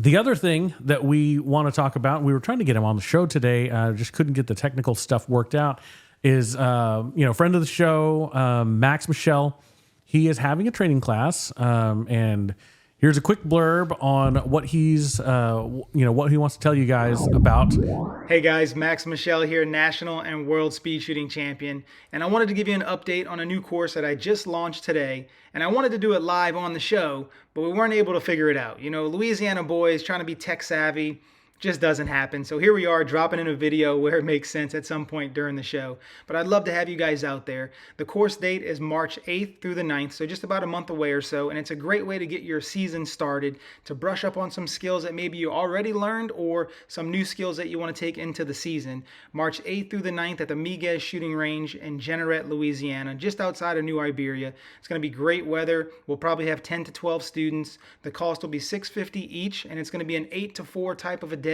The other thing that we want to talk about, we were trying to get him on the show today, just couldn't get the technical stuff worked out, is, friend of the show, Max Michel. He is having a training class, and here's a quick blurb on what he's, what he wants to tell you guys about. Hey guys, Max Michel here, National and World Speed Shooting Champion, and I wanted to give you an update on a new course that I just launched today, and I wanted to do it live on the show, but we weren't able to figure it out. Louisiana boys trying to be tech savvy just doesn't happen. So here we are dropping in a video where it makes sense at some point during the show. But I'd love to have you guys out there. The course date is March 8th through the 9th, so just about a month away or so. And it's a great way to get your season started, to brush up on some skills that maybe you already learned or some new skills that you want to take into the season. March 8th through the 9th at the Miguez Shooting Range in Jeanerette, Louisiana, just outside of New Iberia. It's going to be great weather. We'll probably have 10 to 12 students. The cost will be $650 each, and it's going to be an 8 to 4 type of a day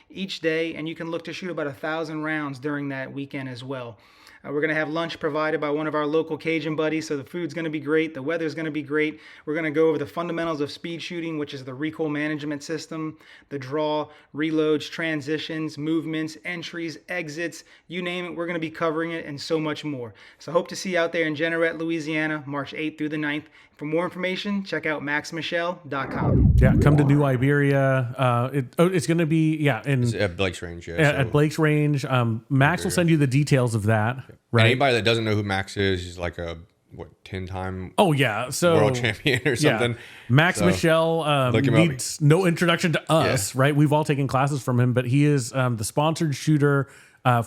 each day, and you can look to shoot about 1,000 rounds during that weekend as well. We're going to have lunch provided by one of our local Cajun buddies, so the food's going to be great, the weather's going to be great. We're going to go over the fundamentals of speed shooting, which is the recoil management system, the draw, reloads, transitions, movements, entries, exits, you name it, we're going to be covering it and so much more. So I hope to see you out there in Jeanerette, Louisiana, March 8th through the 9th. For more information, check out maxmichel.com. Yeah, come to New Iberia. It's going to be, It's at Blake's Range. At Blake's Range. Max will send you the details of that. Right. Anybody that doesn't know who Max is, he's like a 10-time world champion or something. Max Michel needs no introduction to us, right? We've all taken classes from him, but he is the sponsored shooter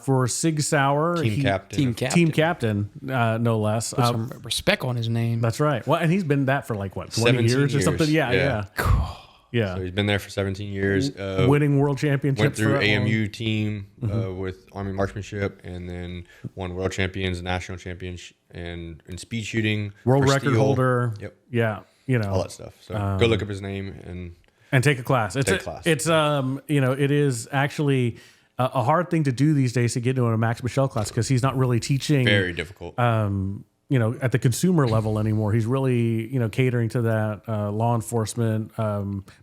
for SIG Sauer. Team Captain, no less. Put some respect on his name. That's right. Well, and he's been that for 20 years or something. Yeah. Cool. Yeah. So he's been there for 17 years. Winning world championships. Went through AMU team with Army Marksmanship, and then won world champions, national champions, and in speed shooting. World record holder. Yep. Yeah. All that stuff. So go look up his name and take a class. It's it is actually a hard thing to do these days to get into a Max Michel class because he's not really teaching. Very difficult. At the consumer level anymore. He's really, catering to that law enforcement,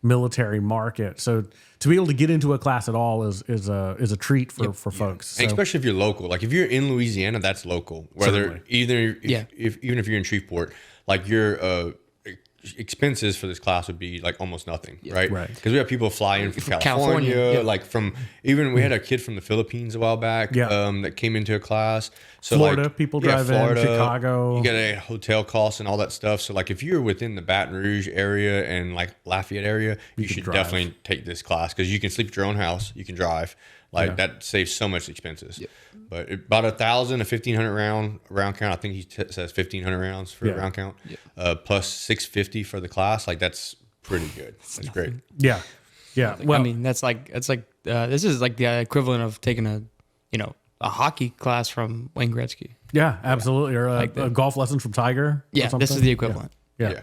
military market. So to be able to get into a class at all is a treat for folks. So. Especially if you're local. Like if you're in Louisiana, that's local. Whether even if you're in Shreveport, like your expenses for this class would be like almost nothing, right? Because we have people fly in from California. Like we had a kid from the Philippines a while back that came into a class. So Florida, people drive in, Chicago. You got a hotel costs and all that stuff. So like if you're within the Baton Rouge area and like Lafayette area, you should definitely take this class because you can sleep at your own house, you can drive. That saves so much expenses. Yep. But about 1,000 to 1,500 round count. I think he says 1,500 rounds for a round count. Yep. Plus 650 for the class. Like that's pretty good. That's great. Yeah. Well, I mean, this is like the equivalent of taking a hockey class from Wayne Gretzky. Yeah, absolutely. Or a golf lesson from Tiger. Yeah, this is the equivalent. Yeah.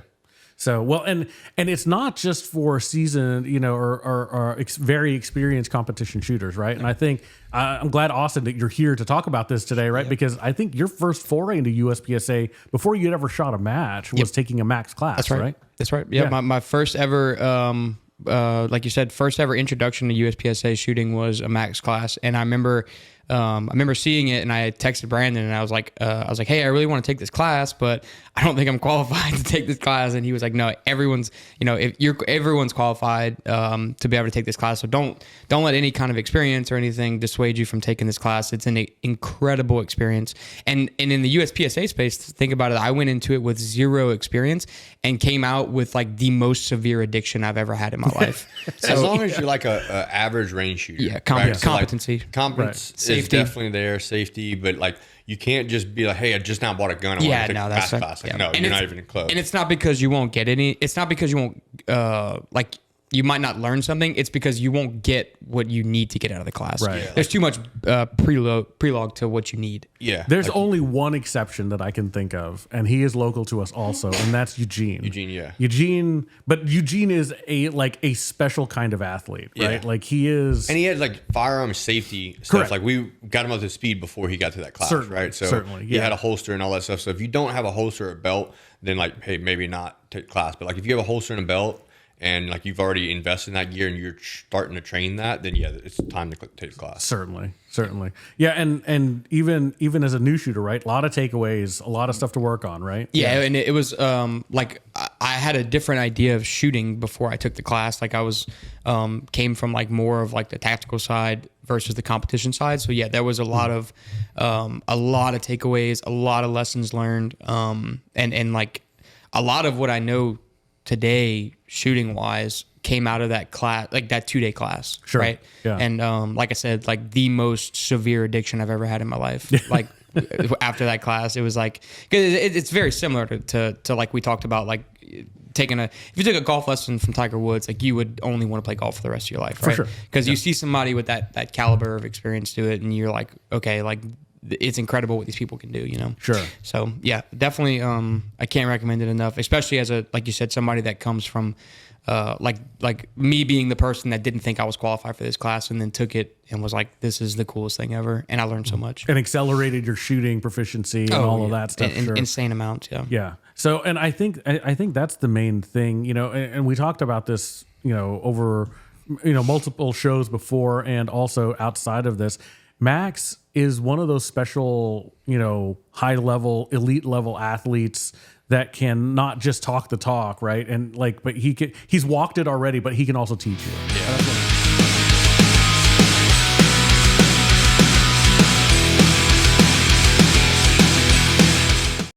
So, well, and it's not just for seasoned, or very experienced competition shooters, right? And I think I'm glad, Austin, that you're here to talk about this today, right? Yep. Because I think your first foray into USPSA before you'd ever shot a match was taking a max class, That's right? That's right. Yeah, my first ever, like you said, first ever introduction to USPSA shooting was a max class, and I remember seeing it, and I texted Brandon, and I was like, hey, I really want to take this class, but I don't think I'm qualified to take this class. And he was like, no, everyone's qualified to be able to take this class. So don't let any kind of experience or anything dissuade you from taking this class. It's an incredible experience. And in the USPSA space, think about it. I went into it with zero experience and came out with like the most severe addiction I've ever had in my life. So, as long as you're like a average range shooter, competency, competence is definitely there, safety, but like you can't just be like, hey, I just now bought a gun. I want to take a fast class. Like, no, you're not even close. And it's not because you won't get any. It's not because you won't you might not learn something. It's because you won't get what you need to get out of the class. Right. Yeah, there's too much preload to what you need. Yeah. There's only one exception that I can think of, and he is local to us also, and that's Eugene. But Eugene is a special kind of athlete, right? Yeah. Like he is. And he had like firearm safety stuff. Correct. Like we got him up to speed before he got to that class, right? So certainly, he had a holster and all that stuff. So if you don't have a holster or a belt, then like, hey, maybe not take class. But like if you have a holster and a belt, and like you've already invested in that gear and you're starting to train that, then yeah, it's time to take the class. Certainly. Yeah, and even as a new shooter, right? A lot of takeaways, a lot of stuff to work on, right? Yeah, and it was like I had a different idea of shooting before I took the class. Like I was came from like more of like the tactical side versus the competition side. So yeah, there was a lot of takeaways, a lot of lessons learned, and like a lot of what I know today shooting wise came out of that class, like that 2-day class. Sure. Right. Yeah. And like I said, like the most severe addiction I've ever had in my life. Like after that class, it was like, cause it's very similar to like we talked about, like if you took a golf lesson from Tiger Woods, like you would only want to play golf for the rest of your life. Right. For sure. Cause you see somebody with that caliber of experience do it and you're like, okay, like it's incredible what these people can do, you know? Sure. So yeah, definitely. I can't recommend it enough, especially as like you said, somebody that comes from, like me being the person that didn't think I was qualified for this class and then took it and was like, this is the coolest thing ever. And I learned so much. And accelerated your shooting proficiency and all of that stuff. Sure. Insane amounts. Yeah. Yeah. So, and I think that's the main thing, you know, and we talked about this, you know, over, you know, multiple shows before and also outside of this. Max is one of those special, you know, high level, elite level athletes that can not just talk the talk, right? And like, but he's walked it already, but he can also teach you. Yeah.